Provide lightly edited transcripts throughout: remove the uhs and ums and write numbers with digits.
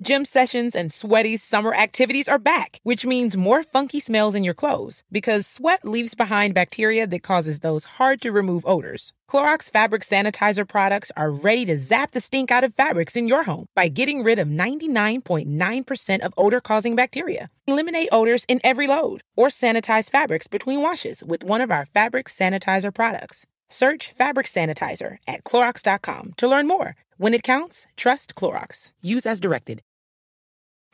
Gym sessions and sweaty summer activities are back, which means more funky smells in your clothes because sweat leaves behind bacteria that causes those hard-to-remove odors. Clorox fabric sanitizer products are ready to zap the stink out of fabrics in your home by getting rid of 99.9% of odor-causing bacteria. Eliminate odors in every load or sanitize fabrics between washes with one of our fabric sanitizer products. Search Fabric Sanitizer at Clorox.com to learn more. When it counts, trust Clorox. Use as directed.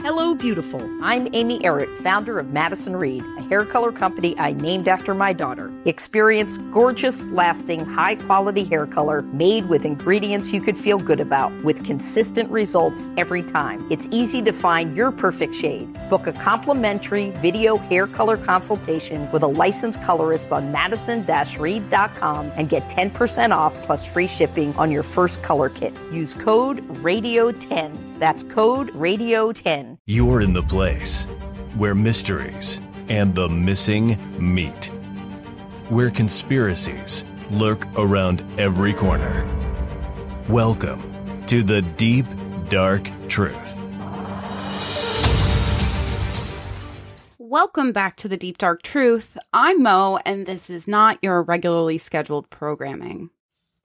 Hello, beautiful. I'm Amy Errett, founder of Madison Reed, a hair color company I named after my daughter. Experience gorgeous, lasting, high-quality hair color made with ingredients you could feel good about, with consistent results every time. It's easy to find your perfect shade. Book a complimentary video hair color consultation with a licensed colorist on madison-reed.com and get 10% off plus free shipping on your first color kit. Use code RADIO10. That's code RADIO10. You're in the place where mysteries and the missing meet, where conspiracies lurk around every corner. Welcome to the Deep, Dark Truth. Welcome back to the Deep, Dark Truth. I'm Mo, and this is not your regularly scheduled programming.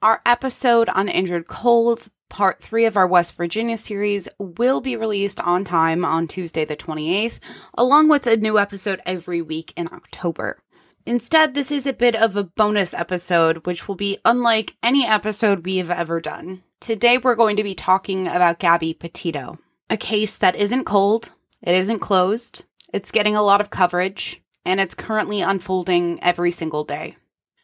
Our episode on Injured Colds, part 3 of our West Virginia series, will be released on time on Tuesday the 28th, along with a new episode every week in October. Instead, this is a bit of a bonus episode, which will be unlike any episode we've ever done. Today, we're going to be talking about Gabby Petito, a case that isn't cold, it isn't closed, it's getting a lot of coverage, and it's currently unfolding every single day.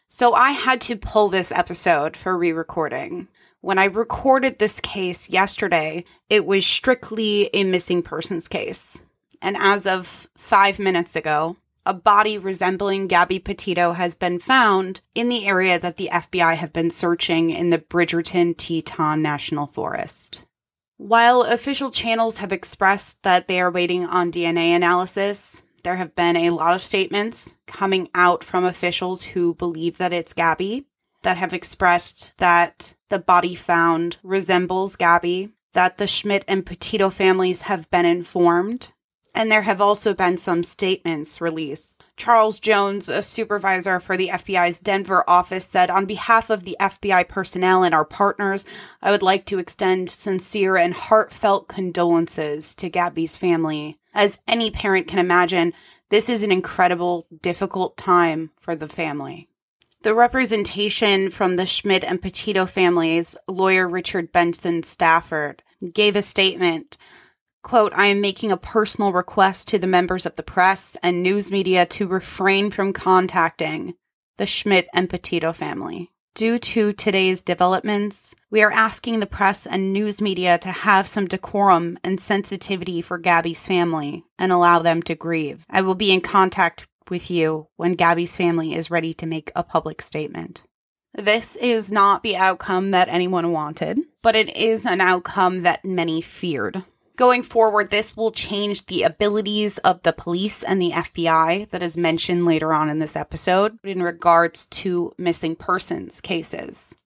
So I had to pull this episode for re-recording. When I recorded this case yesterday, it was strictly a missing persons case. And as of 5 minutes ago, a body resembling Gabby Petito has been found in the area that the FBI have been searching in the Bridgerton-Teton National Forest. While official channels have expressed that they are waiting on DNA analysis, there have been a lot of statements coming out from officials who believe that it's Gabby, that have expressed that the body found resembles Gabby, that the Schmidt and Petito families have been informed, and there have also been some statements released. Charles Jones, a supervisor for the FBI's Denver office, said, "On behalf of the FBI personnel and our partners, I would like to extend sincere and heartfelt condolences to Gabby's family. As any parent can imagine, this is an incredible, difficult time for the family." The representation from the Schmidt and Petito families, lawyer Richard Benson Stafford, gave a statement, quote, "I am making a personal request to the members of the press and news media to refrain from contacting the Schmidt and Petito family. Due to today's developments, we are asking the press and news media to have some decorum and sensitivity for Gabby's family and allow them to grieve. I will be in contact with you when Gabby's family is ready to make a public statement." This is not the outcome that anyone wanted, but it is an outcome that many feared. Going forward, this will change the abilities of the police and the FBI that is mentioned later on in this episode in regards to missing persons cases.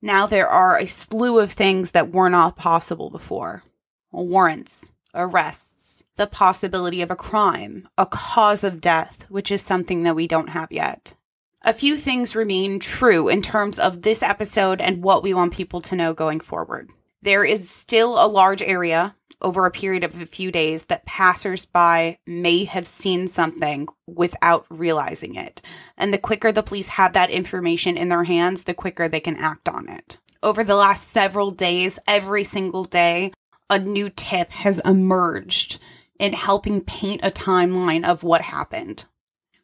Now there are a slew of things that were not possible before. Warrants, arrests, the possibility of a crime, a cause of death, which is something that we don't have yet. A few things remain true in terms of this episode and what we want people to know going forward. There is still a large area over a period of a few days that passersby may have seen something without realizing it. And the quicker the police have that information in their hands, the quicker they can act on it. Over the last several days, every single day, a new tip has emerged in helping paint a timeline of what happened.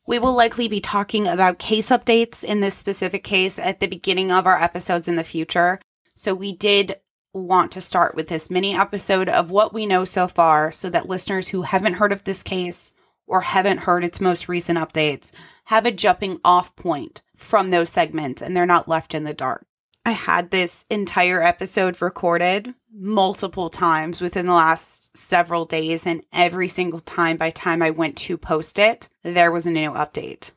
We will likely be talking about case updates in this specific case at the beginning of our episodes in the future. So we did want to start with this mini episode of what we know so far so that listeners who haven't heard of this case or haven't heard its most recent updates have a jumping off point from those segments and they're not left in the dark. I had this entire episode recorded multiple times within the last several days, and every single time by time I went to post it, there was a new update.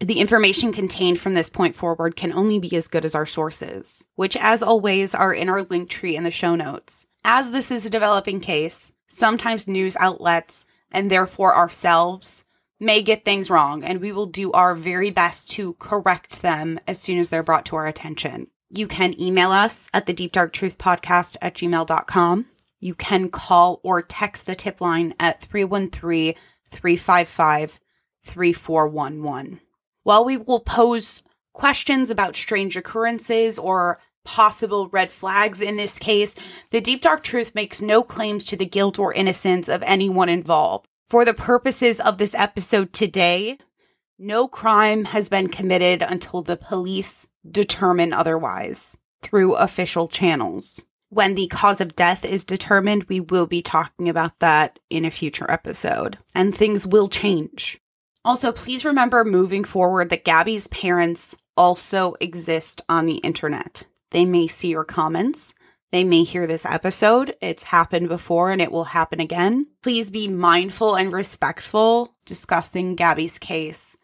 The information contained from this point forward can only be as good as our sources, which as always are in our link tree in the show notes. As this is a developing case, sometimes news outlets, and therefore ourselves, may get things wrong, and we will do our very best to correct them as soon as they're brought to our attention. You can email us at thedeepdarktruthpodcast@gmail.com. You can call or text the tip line at 313-355-3411. While we will pose questions about strange occurrences or possible red flags in this case, the Deep Dark Truth makes no claims to the guilt or innocence of anyone involved. For the purposes of this episode today, no crime has been committed until the police determine otherwise through official channels. When the cause of death is determined, we will be talking about that in a future episode, and things will change. Also, please remember moving forward that Gabby's parents also exist on the internet. They may see your comments. They may hear this episode. It's happened before and it will happen again. Please be mindful and respectful discussing Gabby's case.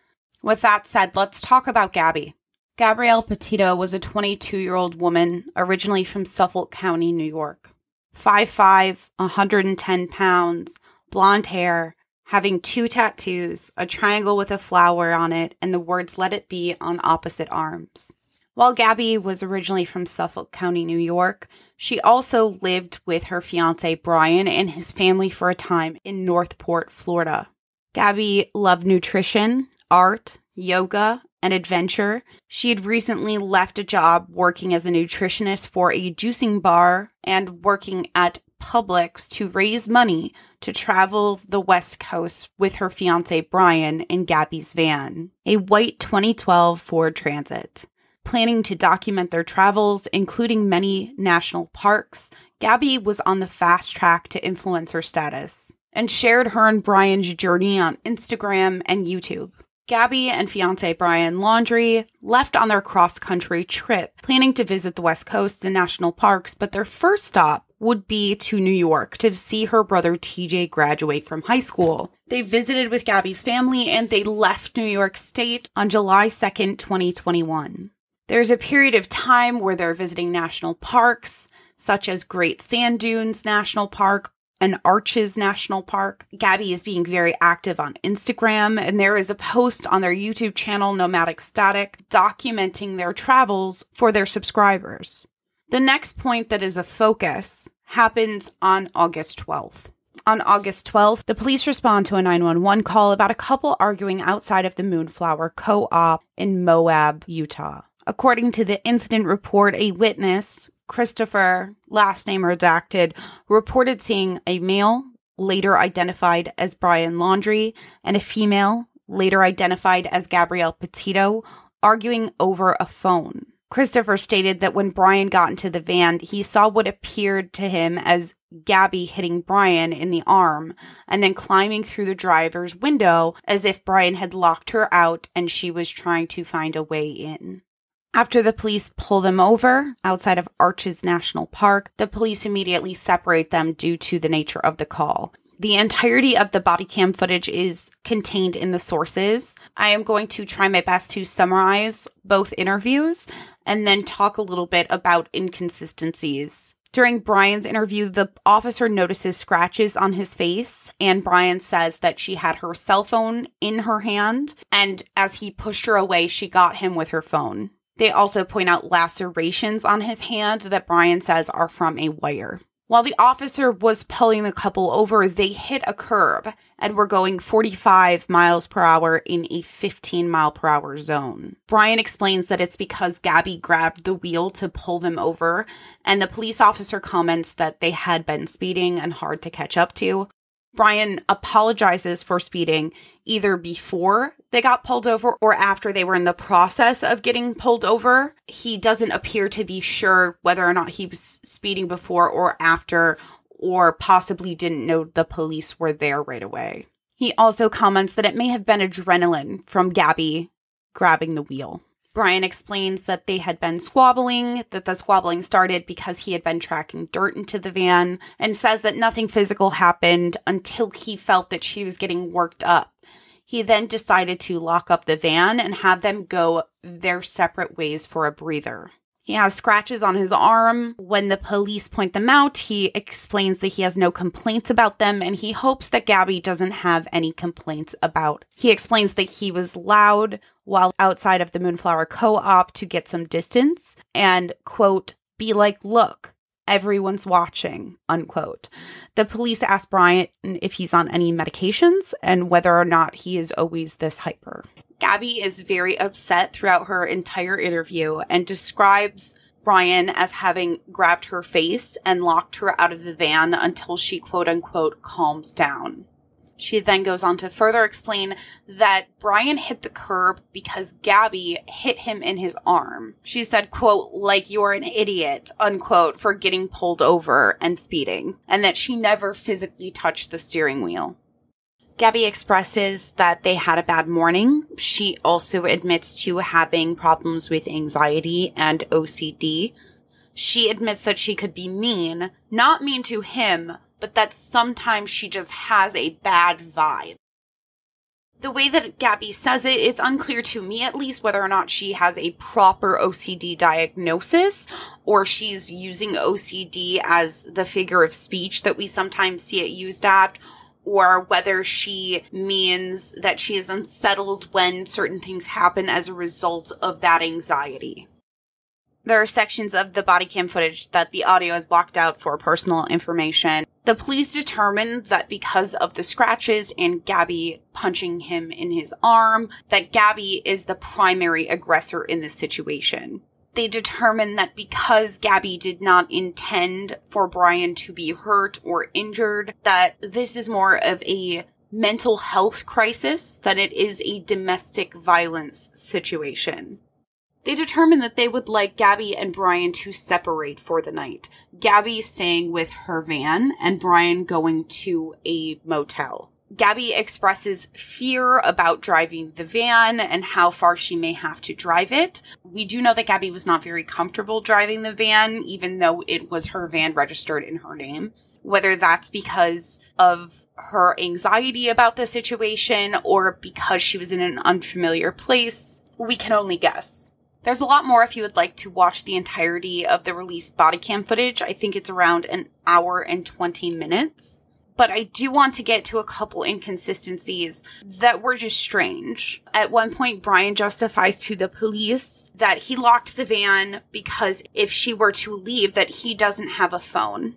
With that said, let's talk about Gabby. Gabrielle Petito was a 22-year-old woman originally from Suffolk County, New York. 5'5", 110 pounds, blonde hair, having 2 tattoos, a triangle with a flower on it, and the words "Let It Be" on opposite arms. While Gabby was originally from Suffolk County, New York, she also lived with her fiance Brian and his family for a time in Northport, Florida. Gabby loved nutrition, art, yoga, and adventure. She had recently left a job working as a nutritionist for a juicing bar and working at Publix to raise money to travel the West Coast with her fiance Brian in Gabby's van, a white 2012 Ford Transit. Planning to document their travels, including many national parks, Gabby was on the fast track to influencer status and shared her and Brian's journey on Instagram and YouTube. Gabby and fiancé Brian Laundrie left on their cross-country trip, planning to visit the West Coast and national parks, but their first stop would be to New York to see her brother TJ graduate from high school. They visited with Gabby's family and they left New York State on July 2nd, 2021. There's a period of time where they're visiting national parks, such as Great Sand Dunes National Park and Arches National Park. Gabby is being very active on Instagram, and there is a post on their YouTube channel, Nomadic Static, documenting their travels for their subscribers. The next point that is a focus happens on August 12th. On August 12th, the police respond to a 911 call about a couple arguing outside of the Moonflower Co-op in Moab, Utah. According to the incident report, a witness, Christopher, last name redacted, reported seeing a male, later identified as Brian Laundrie, and a female, later identified as Gabrielle Petito, arguing over a phone. Christopher stated that when Brian got into the van, he saw what appeared to him as Gabby hitting Brian in the arm and then climbing through the driver's window as if Brian had locked her out and she was trying to find a way in. After the police pull them over outside of Arches National Park, the police immediately separate them due to the nature of the call. The entirety of the body cam footage is contained in the sources. I am going to try my best to summarize both interviews and then talk a little bit about inconsistencies. During Brian's interview, the officer notices scratches on his face, and Brian says that she had her cell phone in her hand, and as he pushed her away, she got him with her phone. They also point out lacerations on his hand that Brian says are from a wire. While the officer was pulling the couple over, they hit a curb and were going 45 miles per hour in a 15 mile per hour zone. Brian explains that it's because Gabby grabbed the wheel to pull them over, and the police officer comments that they had been speeding and hard to catch up to. Brian apologizes for speeding either before they got pulled over or after they were in the process of getting pulled over. He doesn't appear to be sure whether or not he was speeding before or after, or possibly didn't know the police were there right away. He also comments that it may have been adrenaline from Gabby grabbing the wheel. Brian explains that they had been squabbling, that the squabbling started because he had been tracking dirt into the van, and says that nothing physical happened until he felt that she was getting worked up. He then decided to lock up the van and have them go their separate ways for a breather. He has scratches on his arm. When the police point them out, he explains that he has no complaints about them, and he hopes that Gabby doesn't have any complaints about. He explains that he was loud while outside of the Moonflower Co-op to get some distance and, quote, be like, look, everyone's watching, unquote. The police ask Brian if he's on any medications and whether or not he is always this hyper. Gabby is very upset throughout her entire interview and describes Brian as having grabbed her face and locked her out of the van until she, quote unquote, calms down. She then goes on to further explain that Brian hit the curb because Gabby hit him in his arm. She said, quote, like you're an idiot, unquote, for getting pulled over and speeding, and that she never physically touched the steering wheel. Gabby expresses that they had a bad morning. She also admits to having problems with anxiety and OCD. She admits that she could be mean, not mean to him, but that sometimes she just has a bad vibe. The way that Gabby says it, it's unclear to me at least whether or not she has a proper OCD diagnosis or she's using OCD as the figure of speech that we sometimes see it used at, or whether she means that she is unsettled when certain things happen as a result of that anxiety. There are sections of the body cam footage that the audio is blocked out for personal information. The police determined that because of the scratches and Gabby punching him in his arm, that Gabby is the primary aggressor in this situation. They determined that because Gabby did not intend for Brian to be hurt or injured, that this is more of a mental health crisis than it is a domestic violence situation. They determined that they would like Gabby and Brian to separate for the night. Gabby staying with her van and Brian going to a motel. Gabby expresses fear about driving the van and how far she may have to drive it. We do know that Gabby was not very comfortable driving the van, even though it was her van registered in her name. Whether that's because of her anxiety about the situation or because she was in an unfamiliar place, we can only guess. There's a lot more if you would like to watch the entirety of the released body cam footage. I think it's around an hour and 20 minutes. But I do want to get to a couple inconsistencies that were just strange. At one point, Brian justifies to the police that he locked the van because if she were to leave, that he doesn't have a phone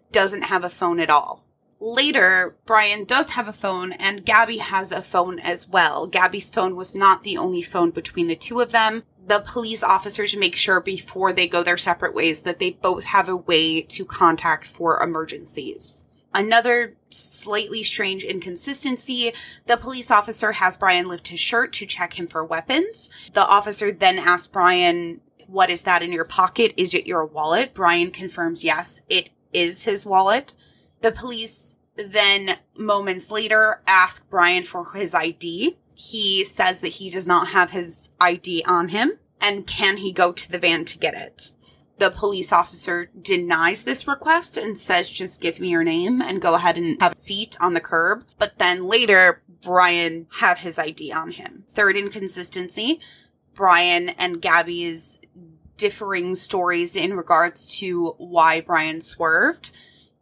at all. Later, Brian does have a phone and Gabby has a phone as well. Gabby's phone was not the only phone between the two of them. The police officers make sure before they go their separate ways that they both have a way to contact for emergencies. Another slightly strange inconsistency, the police officer has Brian lift his shirt to check him for weapons. The officer then asks Brian, what is that in your pocket? Is it your wallet? Brian confirms, yes, it is his wallet. The police then, moments later, ask Brian for his ID. He says that he does not have his ID on him, and can he go to the van to get it? The police officer denies this request and says, just give me your name and go ahead and have a seat on the curb. But then later, Brian have his ID on him. Third inconsistency, Brian and Gabby's differing stories in regards to why Brian swerved.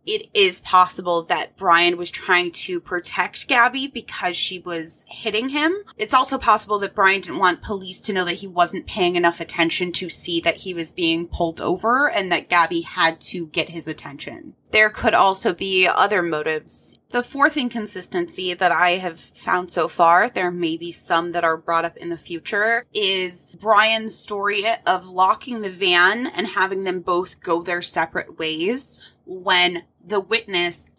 It is possible that Brian was trying to protect Gabby because she was hitting him. It's also possible that Brian didn't want police to know that he wasn't paying enough attention to see that he was being pulled over and that Gabby had to get his attention. There could also be other motives. The fourth inconsistency that I have found so far, there may be some that are brought up in the future, is Brian's story of locking the van and having them both go their separate ways when the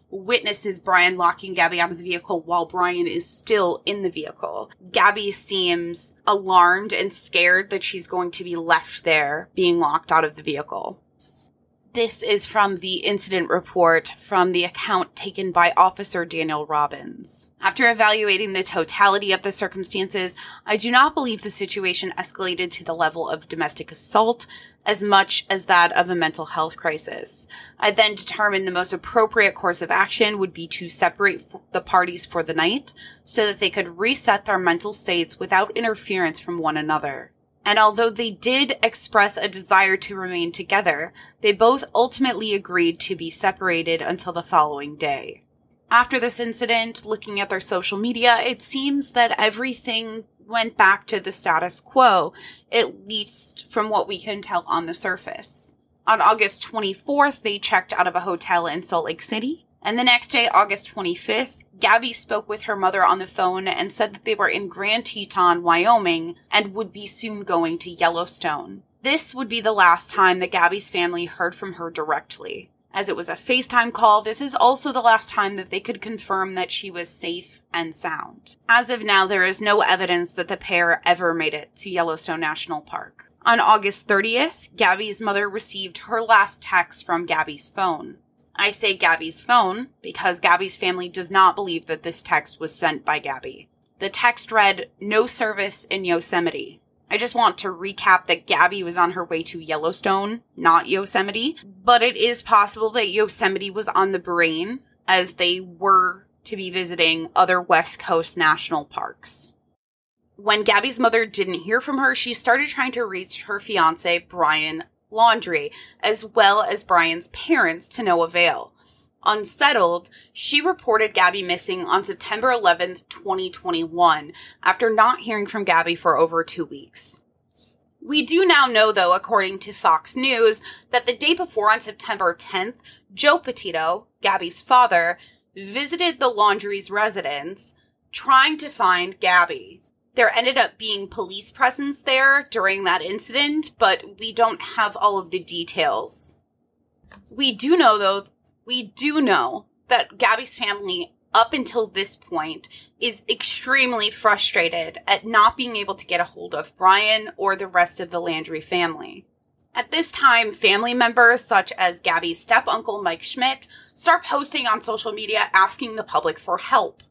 witnesses Brian locking Gabby out of the vehicle while Brian is still in the vehicle. Gabby seems alarmed and scared that she's going to be left there being locked out of the vehicle. This is from the incident report from the account taken by Officer Daniel Robbins. After evaluating the totality of the circumstances, I do not believe the situation escalated to the level of domestic assault as much as that of a mental health crisis. I then determined the most appropriate course of action would be to separate the parties for the night so that they could reset their mental states without interference from one another. And although they did express a desire to remain together, they both ultimately agreed to be separated until the following day. After this incident, looking at their social media, it seems that everything went back to the status quo, at least from what we can tell on the surface. On August 24th, they checked out of a hotel in Salt Lake City. And the next day, August 25th, Gabby spoke with her mother on the phone and said that they were in Grand Teton, Wyoming, and would be soon going to Yellowstone. This would be the last time that Gabby's family heard from her directly. As it was a FaceTime call, this is also the last time that they could confirm that she was safe and sound. As of now, there is no evidence that the pair ever made it to Yellowstone National Park. On August 30th, Gabby's mother received her last text from Gabby's phone. I say Gabby's phone because Gabby's family does not believe that this text was sent by Gabby. The text read, "No service in Yosemite." I just want to recap that Gabby was on her way to Yellowstone, not Yosemite, but it is possible that Yosemite was on the brain as they were to be visiting other West Coast national parks. When Gabby's mother didn't hear from her, she started trying to reach her fiance, Brian Laundrie, as well as Brian's parents, to no avail. Unsettled, she reported Gabby missing on September 11th, 2021, after not hearing from Gabby for over 2 weeks. We do now know, though, according to Fox News, that the day before, on September 10th, Joe Petito, Gabby's father, visited the Laundrie's residence, trying to find Gabby. There ended up being police presence there during that incident, but we don't have all of the details. We do know that Gabby's family, up until this point, is extremely frustrated at not being able to get a hold of Brian or the rest of the Landry family. At this time, family members such as Gabby's step-uncle Mike Schmidt start posting on social media asking the public for help.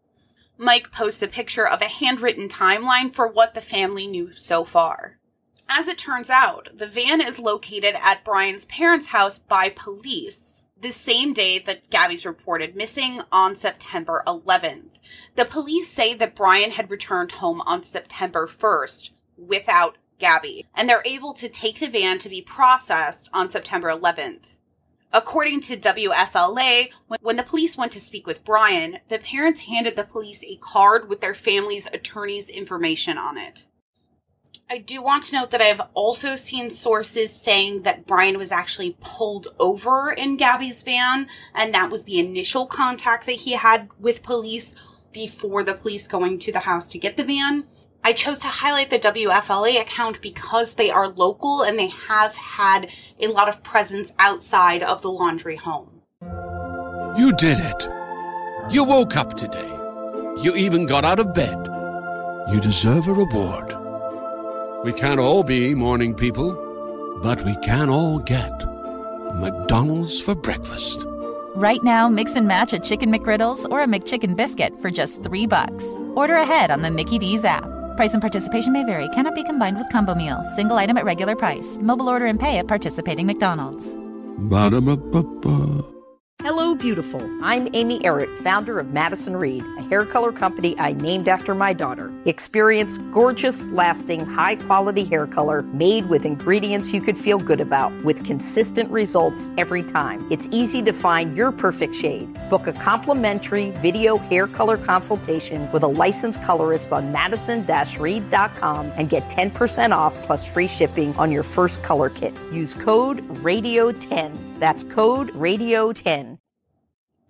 Mike posts a picture of a handwritten timeline for what the family knew so far. As it turns out, the van is located at Brian's parents' house by police the same day that Gabby's reported missing on September 11th. The police say that Brian had returned home on September 1st without Gabby, and they're able to take the van to be processed on September 11th. According to WFLA, when the police went to speak with Brian, the parents handed the police a card with their family's attorney's information on it. I do want to note that I have also seen sources saying that Brian was actually pulled over in Gabby's van, and that was the initial contact that he had with police before the police going to the house to get the van. I chose to highlight the WFLA account because they are local and they have had a lot of presence outside of the Laundrie home. You did it. You woke up today. You even got out of bed. You deserve a reward. We can't all be morning people, but we can all get McDonald's for breakfast. Right now, mix and match a Chicken McGriddles or a McChicken Biscuit for just $3. Order ahead on the Mickey D's app. Price and participation may vary. Cannot be combined with combo meal. Single item at regular price. Mobile order and pay at participating McDonald's. Ba-da-ba-ba-ba. Hello, beautiful. I'm Amy Errett, founder of Madison Reed, a hair color company I named after my daughter. Experience gorgeous, lasting, high-quality hair color made with ingredients you could feel good about, with consistent results every time. It's easy to find your perfect shade. Book a complimentary video hair color consultation with a licensed colorist on madison-reed.com and get 10% off plus free shipping on your first color kit. Use code RADIO10. That's code RADIO10.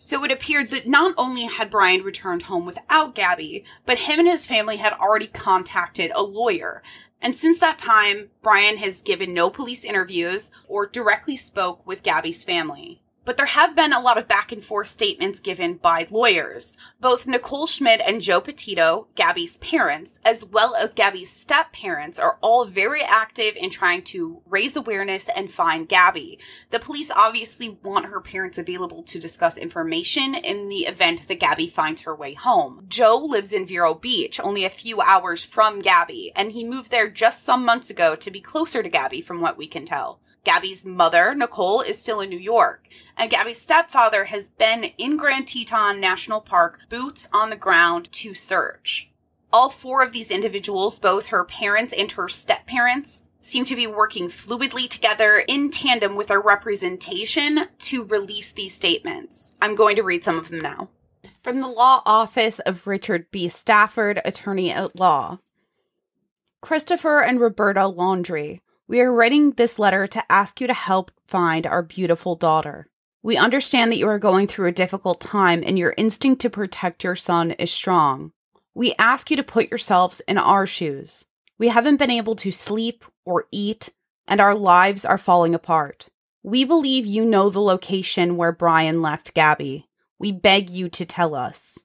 So it appeared that not only had Brian returned home without Gabby, but him and his family had already contacted a lawyer. And since that time, Brian has given no police interviews or directly spoke with Gabby's family. But there have been a lot of back and forth statements given by lawyers. Both Nicole Schmidt and Joe Petito, Gabby's parents, as well as Gabby's step-parents, are all very active in trying to raise awareness and find Gabby. The police obviously want her parents available to discuss information in the event that Gabby finds her way home. Joe lives in Vero Beach, only a few hours from Gabby, and he moved there just some months ago to be closer to Gabby from what we can tell. Gabby's mother, Nicole, is still in New York, and Gabby's stepfather has been in Grand Teton National Park, boots on the ground, to search. All four of these individuals, both her parents and her step-parents, seem to be working fluidly together in tandem with their representation to release these statements. I'm going to read some of them now. From the law office of Richard B. Stafford, attorney at law. Christopher and Roberta Laundrie. We are writing this letter to ask you to help find our beautiful daughter. We understand that you are going through a difficult time and your instinct to protect your son is strong. We ask you to put yourselves in our shoes. We haven't been able to sleep or eat, and our lives are falling apart. We believe you know the location where Brian left Gabby. We beg you to tell us.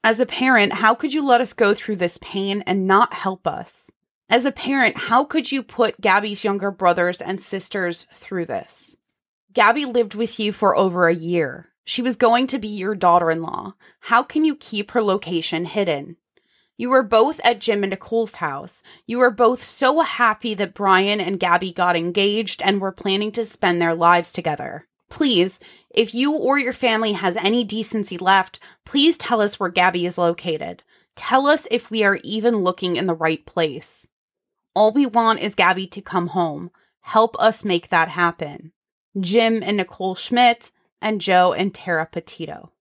As a parent, how could you let us go through this pain and not help us? As a parent, how could you put Gabby's younger brothers and sisters through this? Gabby lived with you for over a year. She was going to be your daughter-in-law. How can you keep her location hidden? You were both at Jim and Nicole's house. You were both so happy that Brian and Gabby got engaged and were planning to spend their lives together. Please, if you or your family has any decency left, please tell us where Gabby is located. Tell us if we are even looking in the right place. All we want is Gabby to come home. Help us make that happen. Jim and Nicole Schmidt, and Joe and Tara Petito.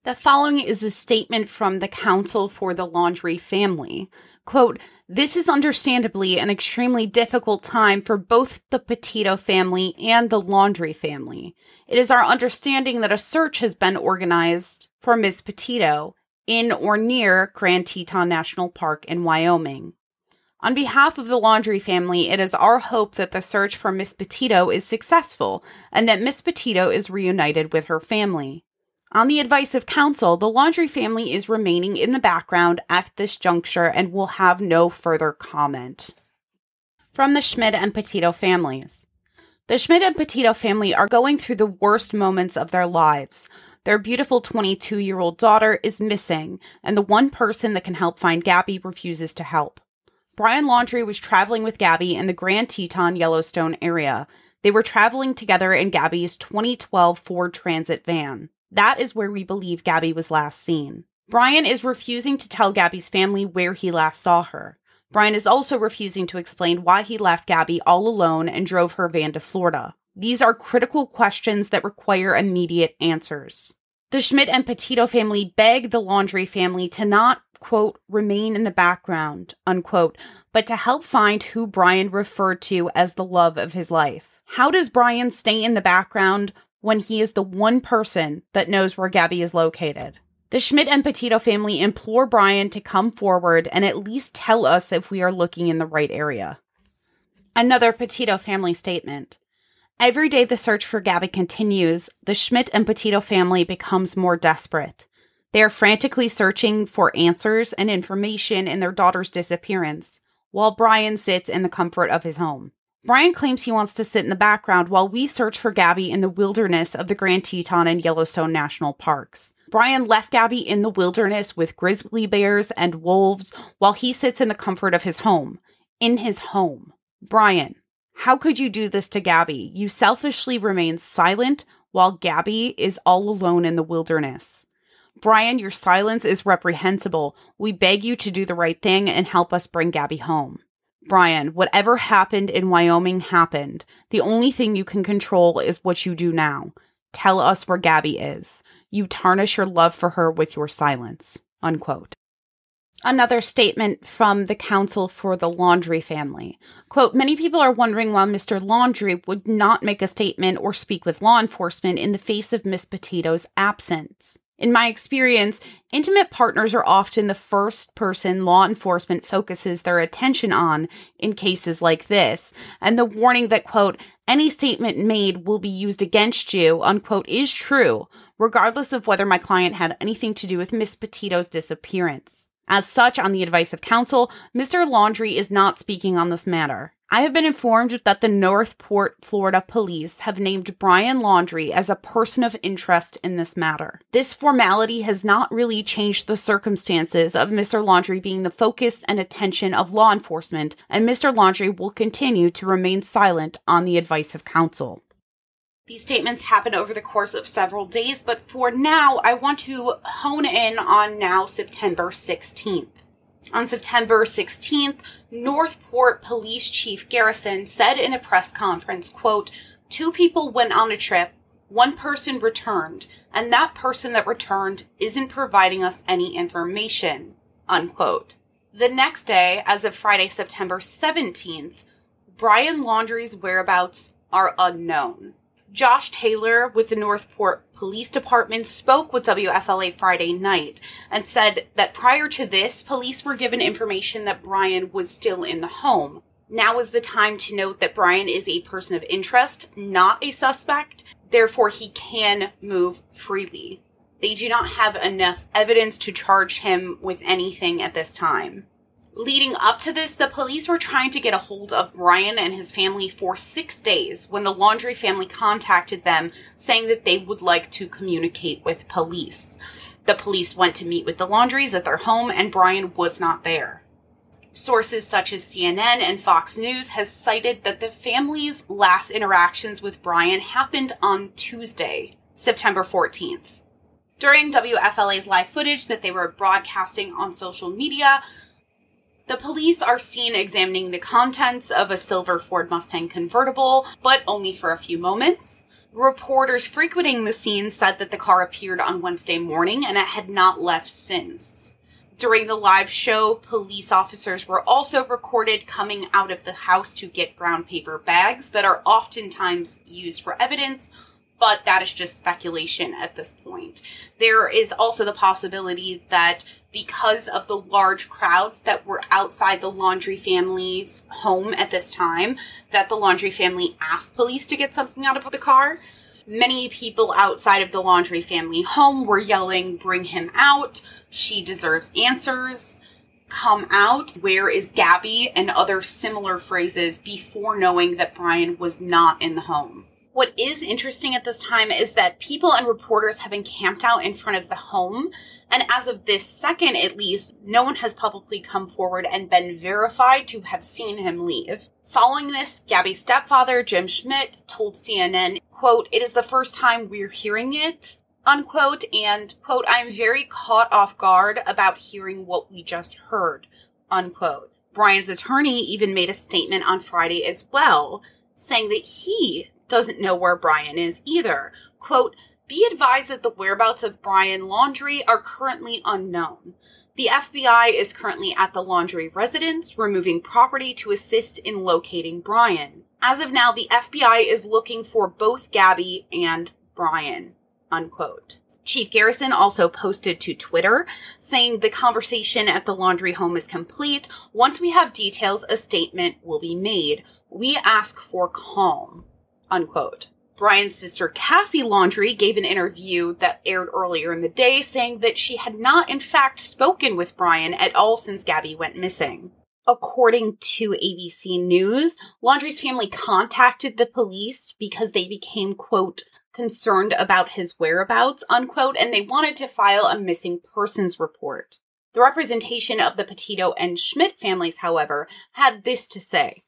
The following is a statement from the counsel for the Laundrie family. Quote, "This is understandably an extremely difficult time for both the Petito family and the Laundrie family. It is our understanding that a search has been organized for Ms. Petito in or near Grand Teton National Park in Wyoming. On behalf of the Laundrie family, it is our hope that the search for Miss Petito is successful and that Miss Petito is reunited with her family. On the advice of counsel, the Laundrie family is remaining in the background at this juncture and will have no further comment." From the Schmidt and Petito families. The Schmidt and Petito family are going through the worst moments of their lives. Their beautiful 22-year-old daughter is missing, and the one person that can help find Gabby refuses to help. Brian Laundrie was traveling with Gabby in the Grand Teton Yellowstone area. They were traveling together in Gabby's 2012 Ford Transit van. That is where we believe Gabby was last seen. Brian is refusing to tell Gabby's family where he last saw her. Brian is also refusing to explain why he left Gabby all alone and drove her van to Florida. These are critical questions that require immediate answers. The Schmidt and Petito family beg the Laundrie family to not, quote, remain in the background, unquote, but to help find who Brian referred to as the love of his life. How does Brian stay in the background when he is the one person that knows where Gabby is located? The Schmidt and Petito family implore Brian to come forward and at least tell us if we are looking in the right area. Another Petito family statement. Every day the search for Gabby continues, the Schmidt and Petito family becomes more desperate. They are frantically searching for answers and information in their daughter's disappearance, while Brian sits in the comfort of his home. Brian claims he wants to sit in the background while we search for Gabby in the wilderness of the Grand Teton and Yellowstone National Parks. Brian left Gabby in the wilderness with grizzly bears and wolves while he sits in the comfort of his home. In his home. Brian, how could you do this to Gabby? You selfishly remain silent while Gabby is all alone in the wilderness. Brian, your silence is reprehensible. We beg you to do the right thing and help us bring Gabby home. Brian, whatever happened in Wyoming happened. The only thing you can control is what you do now. Tell us where Gabby is. You tarnish your love for her with your silence. Unquote. Another statement from the counsel for the Laundrie family. Quote, many people are wondering why Mr. Laundrie would not make a statement or speak with law enforcement in the face of Miss Petito's absence. In my experience, intimate partners are often the first person law enforcement focuses their attention on in cases like this, and the warning that, quote, any statement made will be used against you, unquote, is true, regardless of whether my client had anything to do with Miss Petito's disappearance. As such, on the advice of counsel, Mr. Laundrie is not speaking on this matter. I have been informed that the Northport, Florida police have named Brian Laundrie as a person of interest in this matter. This formality has not really changed the circumstances of Mr. Laundrie being the focus and attention of law enforcement, and Mr. Laundrie will continue to remain silent on the advice of counsel. These statements happen over the course of several days, but for now, I want to hone in on now September 16th. On September 16th, Northport Police Chief Garrison said in a press conference, quote, 2 people went on a trip, 1 person returned, and that person that returned isn't providing us any information, unquote. The next day, as of Friday, September 17th, Brian Laundrie's whereabouts are unknown. Josh Taylor with the Northport Police Department spoke with WFLA Friday night and said that prior to this, police were given information that Brian was still in the home. Now is the time to note that Brian is a person of interest, not a suspect, therefore he can move freely. They do not have enough evidence to charge him with anything at this time. Leading up to this, the police were trying to get a hold of Brian and his family for 6 days when the Laundrie family contacted them saying that they would like to communicate with police. The police went to meet with the Laundries at their home and Brian was not there. Sources such as CNN and Fox News has cited that the family's last interactions with Brian happened on Tuesday, September 14th. During WFLA's live footage that they were broadcasting on social media, the police are seen examining the contents of a silver Ford Mustang convertible, but only for a few moments. Reporters frequenting the scene said that the car appeared on Wednesday morning and it had not left since. During the live show, police officers were also recorded coming out of the house to get brown paper bags that are oftentimes used for evidence, but that is just speculation at this point. There is also the possibility that because of the large crowds that were outside the Laundrie family's home at this time, that the Laundrie family asked police to get something out of the car. Many people outside of the Laundrie family home were yelling, "Bring him out. She deserves answers. Come out. Where is Gabby?" and other similar phrases before knowing that Brian was not in the home. What is interesting at this time is that people and reporters have been camped out in front of the home, and as of this second at least, no one has publicly come forward and been verified to have seen him leave. Following this, Gabby's stepfather, Jim Schmidt, told CNN, quote, "It is the first time we're hearing it," unquote, and, quote, "I'm very caught off guard about hearing what we just heard," unquote. Brian's attorney even made a statement on Friday as well, saying that he doesn't know where Brian is either. Quote, "Be advised that the whereabouts of Brian Laundrie are currently unknown. The FBI is currently at the Laundrie residence, removing property to assist in locating Brian. As of now, the FBI is looking for both Gabby and Brian," unquote. Chief Garrison also posted to Twitter saying the conversation at the Laundrie home is complete. Once we have details, a statement will be made. We ask for calm, unquote. Brian's sister Cassie Laundrie gave an interview that aired earlier in the day saying that she had not in fact spoken with Brian at all since Gabby went missing. According to ABC News, Laundrie's family contacted the police because they became, quote, "concerned about his whereabouts," unquote, and they wanted to file a missing persons report. The representation of the Petito and Schmidt families, however, had this to say.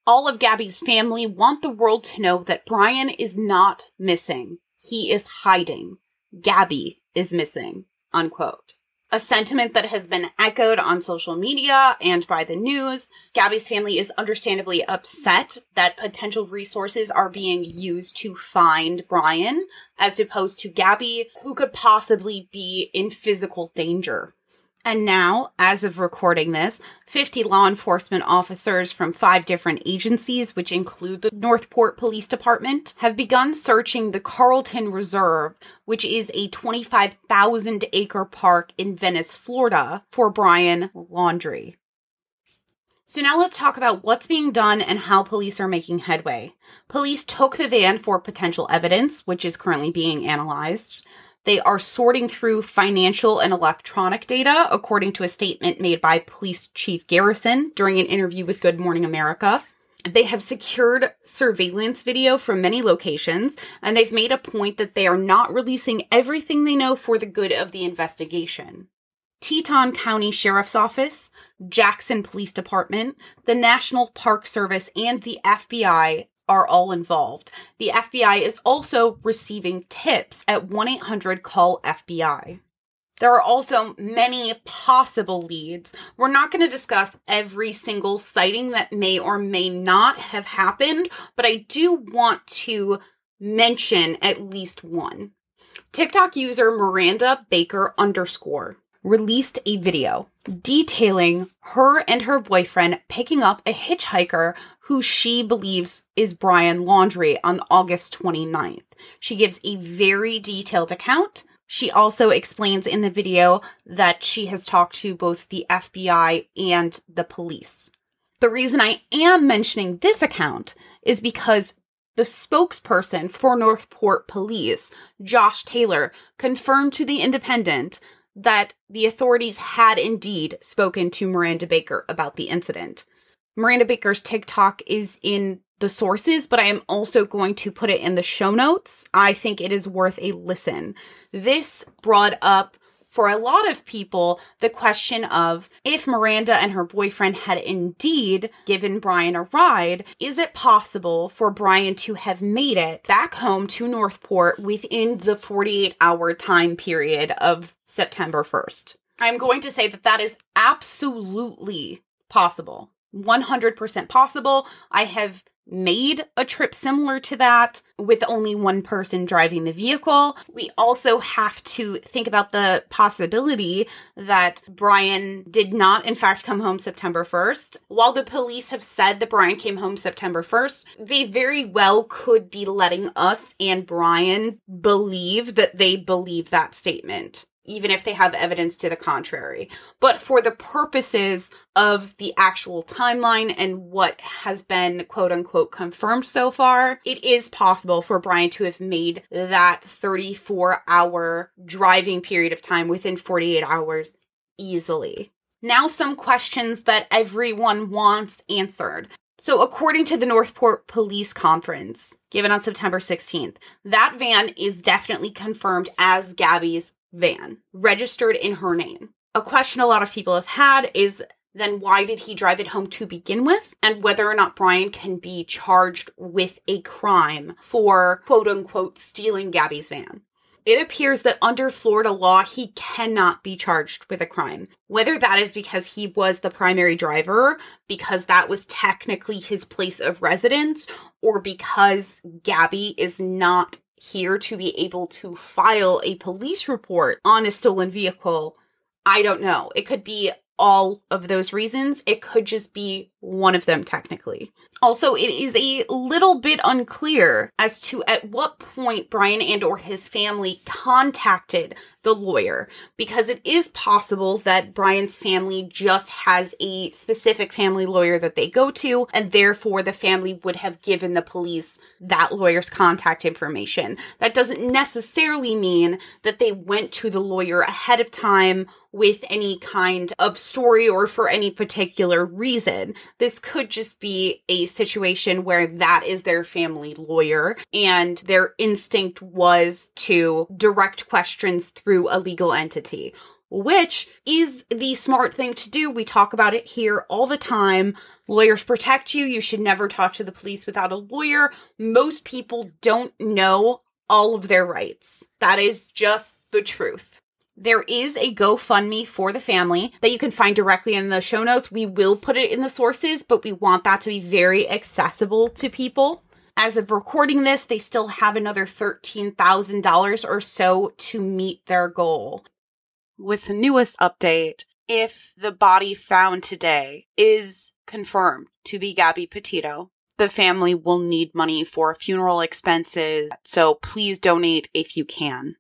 All of Gabby's family want the world to know that Brian is not missing. He is hiding. Gabby is missing, unquote. A sentiment that has been echoed on social media and by the news. Gabby's family is understandably upset that potential resources are being used to find Brian, as opposed to Gabby, who could possibly be in physical danger. And now, as of recording this, 50 law enforcement officers from 5 different agencies, which include the Northport Police Department, have begun searching the Carlton Reserve, which is a 25,000-acre park in Venice, Florida, for Brian Laundrie. So now let's talk about what's being done and how police are making headway. Police took the van for potential evidence, which is currently being analyzed. They are sorting through financial and electronic data, according to a statement made by Police Chief Garrison during an interview with Good Morning America. They have secured surveillance video from many locations, and they've made a point that they are not releasing everything they know for the good of the investigation. Teton County Sheriff's Office, Jackson Police Department, the National Park Service, and the FBI are all involved. The FBI is also receiving tips at 1-800-CALL-FBI. There are also many possible leads. We're not going to discuss every single sighting that may or may not have happened, but I do want to mention at least one. TikTok user Miranda Baker _ released a video detailing her and her boyfriend picking up a hitchhiker who she believes is Brian Laundrie on August 29th. She gives a very detailed account. She also explains in the video that she has talked to both the FBI and the police. The reason I am mentioning this account is because the spokesperson for Northport Police, Josh Taylor, confirmed to The Independent that the authorities had indeed spoken to Miranda Baker about the incident. Miranda Baker's TikTok is in the sources, but I am also going to put it in the show notes. I think it is worth a listen. This brought up for a lot of people the question of if Miranda and her boyfriend had indeed given Brian a ride, is it possible for Brian to have made it back home to Northport within the 48-hour time period of September 1st? I'm going to say that that is absolutely possible. 100% possible. I have made a trip similar to that with only one person driving the vehicle. We also have to think about the possibility that Brian did not, in fact, come home September 1st. While the police have said that Brian came home September 1st, they very well could be letting us and Brian believe that they believe that statement, even if they have evidence to the contrary. But for the purposes of the actual timeline and what has been quote-unquote confirmed so far, it is possible for Brian to have made that 34-hour driving period of time within 48 hours easily. Now some questions that everyone wants answered. So according to the Northport Police Conference, given on September 16th, that van is definitely confirmed as Gabby's van, registered in her name. A question a lot of people have had is then why did he drive it home to begin with? And whether or not Brian can be charged with a crime for quote-unquote stealing Gabby's van. It appears that under Florida law, he cannot be charged with a crime. Whether that is because he was the primary driver, because that was technically his place of residence, or because Gabby is not here to be able to file a police report on a stolen vehicle, I don't know. It could be all of those reasons. It could just be one of them technically. Also, it is a little bit unclear as to at what point Brian and or his family contacted the lawyer, because it is possible that Brian's family just has a specific family lawyer that they go to, and therefore the family would have given the police that lawyer's contact information. That doesn't necessarily mean that they went to the lawyer ahead of time with any kind of story or for any particular reason. This could just be a situation where that is their family lawyer and their instinct was to direct questions through a legal entity, which is the smart thing to do. We talk about it here all the time. Lawyers protect you. You should never talk to the police without a lawyer. Most people don't know all of their rights. That is just the truth. There is a GoFundMe for the family that you can find directly in the show notes. We will put it in the sources, but we want that to be very accessible to people. As of recording this, they still have another $13,000 or so to meet their goal. With the newest update, if the body found today is confirmed to be Gabby Petito, the family will need money for funeral expenses, so please donate if you can.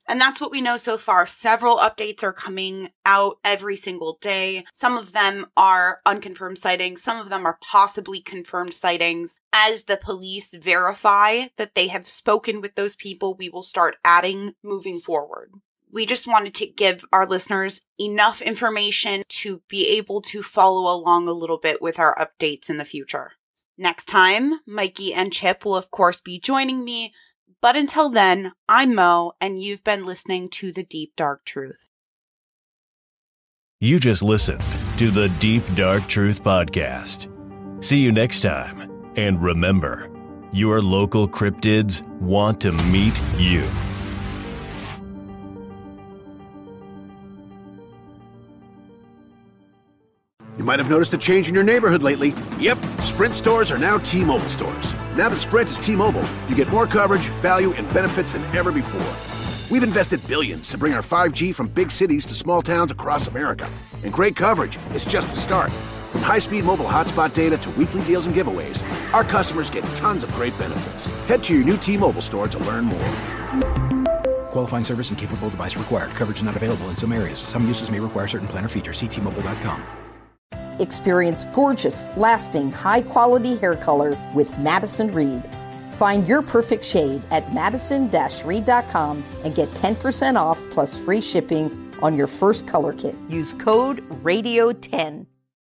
And that's what we know so far. Several updates are coming out every single day. Some of them are unconfirmed sightings. Some of them are possibly confirmed sightings. As the police verify that they have spoken with those people, we will start adding moving forward. We just wanted to give our listeners enough information to be able to follow along a little bit with our updates in the future. Next time, Mikey and Chip will of course be joining me. But until then, I'm Mo, and you've been listening to The Deep Dark Truth. You just listened to the Deep Dark Truth podcast. See you next time. And remember, your local cryptids want to meet you. You might have noticed a change in your neighborhood lately. Yep, Sprint stores are now T-Mobile stores. Now that Sprint is T-Mobile, you get more coverage, value, and benefits than ever before. We've invested billions to bring our 5G from big cities to small towns across America. And great coverage is just the start. From high-speed mobile hotspot data to weekly deals and giveaways, our customers get tons of great benefits. Head to your new T-Mobile store to learn more. Qualifying service and capable device required. Coverage not available in some areas. Some uses may require certain plan or features. See T-Mobile.com. Experience gorgeous, lasting, high-quality hair color with Madison Reed. Find your perfect shade at madison-reed.com and get 10% off plus free shipping on your first color kit. Use code RADIO10.